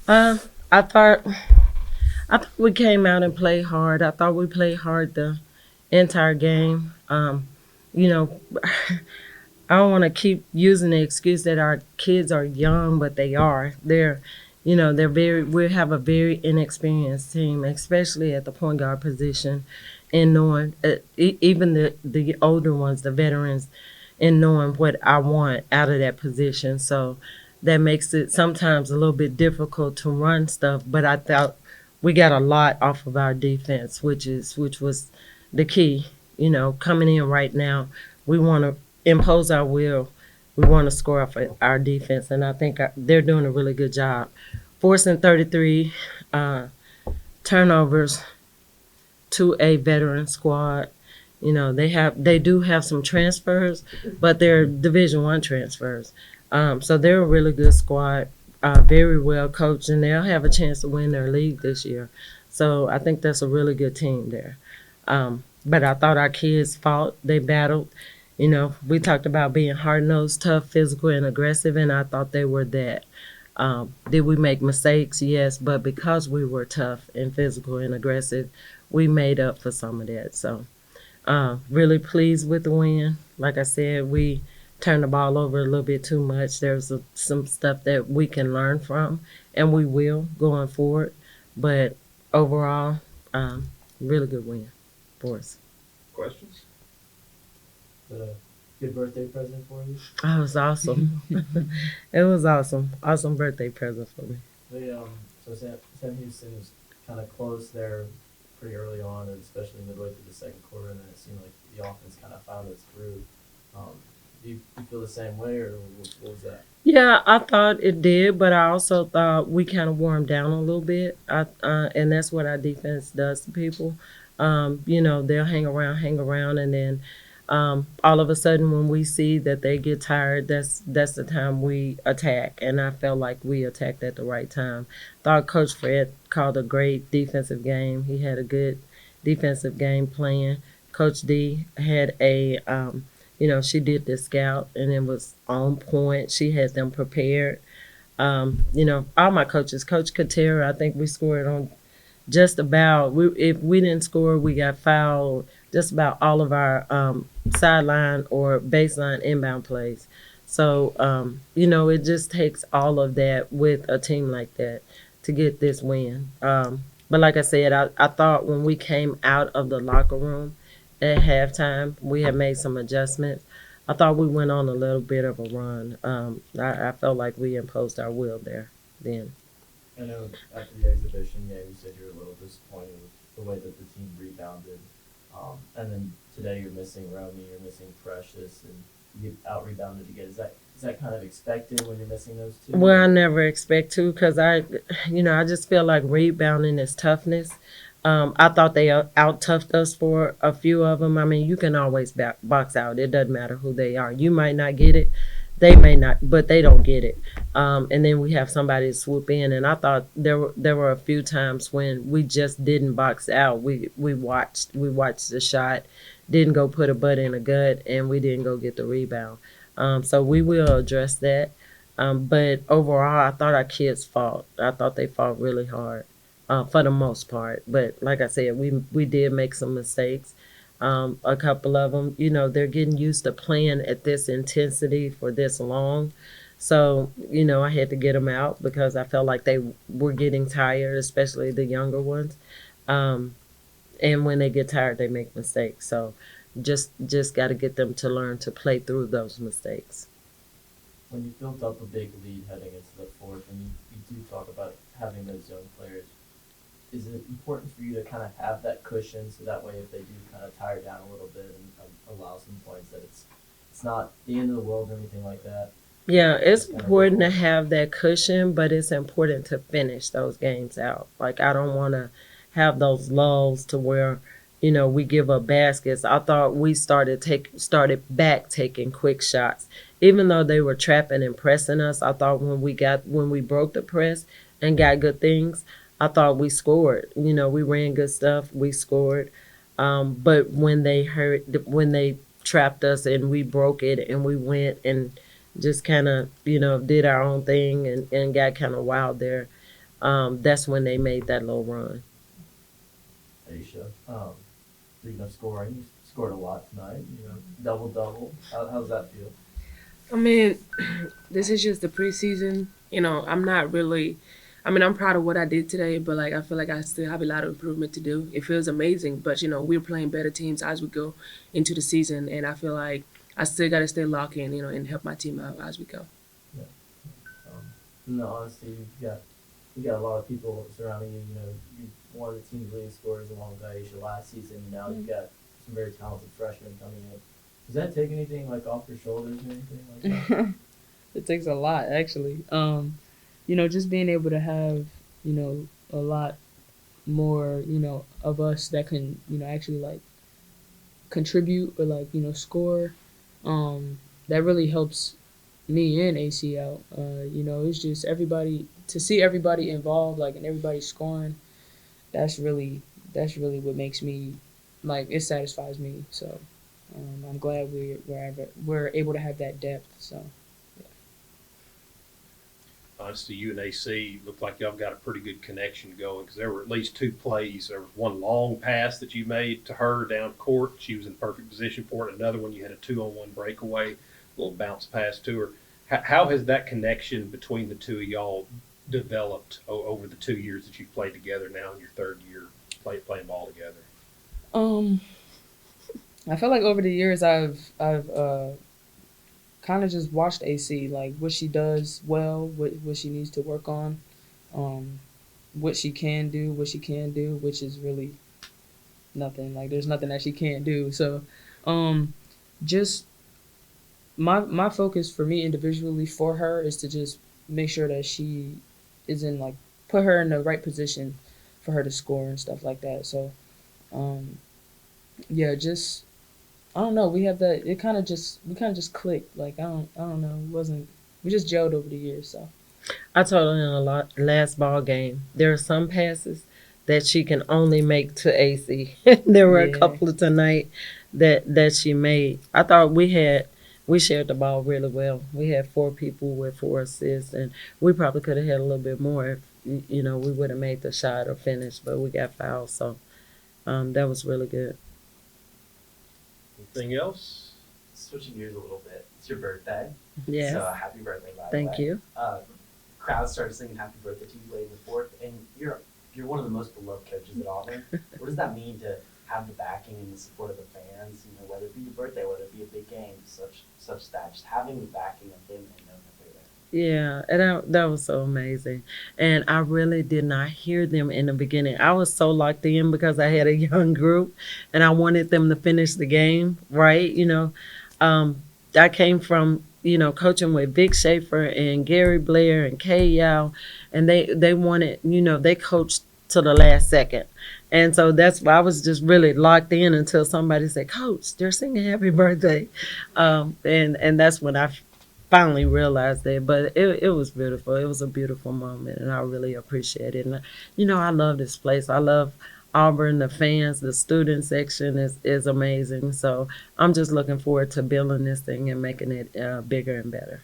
Uh, I thought we came out and played hard. I thought we played hard the entire game. You know, I don't want to keep using the excuse that our kids are young, but they are. They're very. We have a very inexperienced team, especially at the point guard position, and knowing even the older ones, the veterans, and knowing what I want out of that position. So that makes it sometimes a little bit difficult to run stuff. But I thought we got a lot off of our defense, which was the key. Coming in right now, we want to impose our will. We want to score off of our defense, and I think they're doing a really good job. Forcing 33 uh, turnovers to a veteran squad. They do have some transfers, but they're Division One transfers. So they're a really good squad, very well coached, and they'll have a chance to win their league this year. So I think that's a really good team there. But I thought our kids fought, they battled. We talked about being hard nosed, tough, physical, and aggressive, and I thought they were that. Did we make mistakes? Yes, but because we were tough and physical and aggressive, we made up for some of that. So, really pleased with the win. Like I said, we turned the ball over a little bit too much. There's some stuff that we can learn from, and we will going forward. But overall, really good win for us. Questions? But a good birthday present for you. Oh, it was awesome. It was awesome. Awesome birthday present for me. So Sam Houston was kind of close there pretty early on, and especially midway through the second quarter, and then it seemed like the offense kind of found its groove. Um, do you feel the same way, or what was that? Yeah, I thought it did, but I also thought we kind of wore them down a little bit. And that's what our defense does to people. They'll hang around, and then all of a sudden, when we see that they get tired, that's the time we attack. And I felt like we attacked at the right time. Thought Coach Fred called a great defensive game. He had a good defensive game plan. Coach D had she did the scout, and it was on point. She had them prepared. All my coaches, Coach Katera, I think we scored on just about. If we didn't score, we got fouled. Just about all of our sideline or baseline inbound plays. So it just takes all of that with a team like that to get this win. But like I said, I thought when we came out of the locker room at halftime, we had made some adjustments. I thought we went on a little bit of a run. I felt like we imposed our will there then. I know after the exhibition, yeah, you said you were a little disappointed with the way that the team rebounded. And then today you're missing Romy, you're missing Precious, and you get out rebounded again. Is that kind of expected when you're missing those two? Well, I never expect to because I just feel like rebounding is toughness. I thought they out toughed us for a few of them. I mean, you can always box out. It doesn't matter who they are. You might not get it. They may not, but they don't get it. And then we have somebody to swoop in. And I thought there were a few times when we just didn't box out. We watched the shot, didn't go put a butt in a gut, and we didn't go get the rebound. So we will address that. But overall, I thought our kids fought. I thought they fought really hard for the most part. But like I said, we did make some mistakes. A couple of them, they're getting used to playing at this intensity for this long. So, I had to get them out because I felt like they were getting tired, especially the younger ones. Um, and when they get tired, they make mistakes. So, just got to get them to learn to play through those mistakes. When you built up a big lead heading into the fourth, and you do talk about having those young players, is it important for you to kind of have that cushion so that way if they do kind of tire down a little bit and allow some points that it's not the end of the world or anything like that? Yeah, it's Kind of important to difficult. have that cushion, but it's important to finish those games out. Like I don't want to have those lulls to where, we give up baskets. I thought we started back taking quick shots, even though they were trapping and pressing us. I thought when we broke the press and got good things, I thought we scored. We ran good stuff. We scored. But when they trapped us and we broke it and we went and just kind of, did our own thing and got kind of wild there. That's when they made that little run. Aisha, speaking of scoring, you scored a lot tonight. Double double. How's that feel? I mean, this is just the preseason. I'm not really. I mean, I'm proud of what I did today, but like I feel like I still have a lot of improvement to do. It feels amazing, but we're playing better teams as we go into the season, and I feel like I still got to stay locked in, and help my team out as we go. Yeah. No, honestly, you got a lot of people surrounding you. You one of the team's leading scorers along with Aisha last season. And now you've got some very talented freshmen coming in. Does that take anything like off your shoulders or anything like that? It takes a lot, actually. Just being able to have, a lot more, of us that can, actually like contribute or like, score. That really helps me and AC out. It's just everybody to see everybody involved, like and everybody scoring. That's really what makes me like it satisfies me. So I'm glad we're able to have that depth. So Honestly, you and AC looked like y'all got a pretty good connection going because there were at least two plays. There was one long pass that you made to her down court. She was in perfect position for it. Another one, you had a 2-on-1 breakaway, little bounce pass to her. How has that connection between the two of y'all developed over the 2 years that you've played together now in your third year playing ball together? um, I feel like over the years I've kind of just watched AC, like what she does well, what she needs to work on, um, what she can do, what she can do, which is really nothing. Like there's nothing that she can't do. So, um, just my focus for me individually for her is to just make sure that she is in like put her in the right position for her to score and stuff like that. So, um, yeah, just I don't know. We have that. It kind of just we kind of just clicked. Like I don't know. It wasn't we just gelled over the years. So I told her in a last ball game, there are some passes that she can only make to AC. There were a yeah, couple of tonight that she made. I thought we shared the ball really well. We had four people with four assists, and we probably could have had a little bit more if we would have made the shot or finish, but we got fouled, so that was really good. Anything else? Switching gears a little bit, it's your birthday. Yes, So happy birthday, by the thank way. you. Crowd started singing happy birthday to you late in the fourth, and you're one of the most beloved coaches at Auburn. What does that mean to have the backing and the support of the fans? Whether it be your birthday, whether it be a big game, such that, just having the backing of them and knowing that they're there. Yeah, and that was so amazing. And I really did not hear them in the beginning. I was so locked in because I had a young group and I wanted them to finish the game, right? Um, I came from, coaching with Vic Schaefer and Gary Blair and Kay Yao, and they wanted, they coached to the last second. And so that's why I was just really locked in until somebody said, Coach, they're singing happy birthday. And that's when I finally realized that. But it was beautiful. It was a beautiful moment, and I really appreciate it. And I love this place. I love Auburn. The fans, the student section is amazing. So I'm just looking forward to building this thing and making it bigger and better.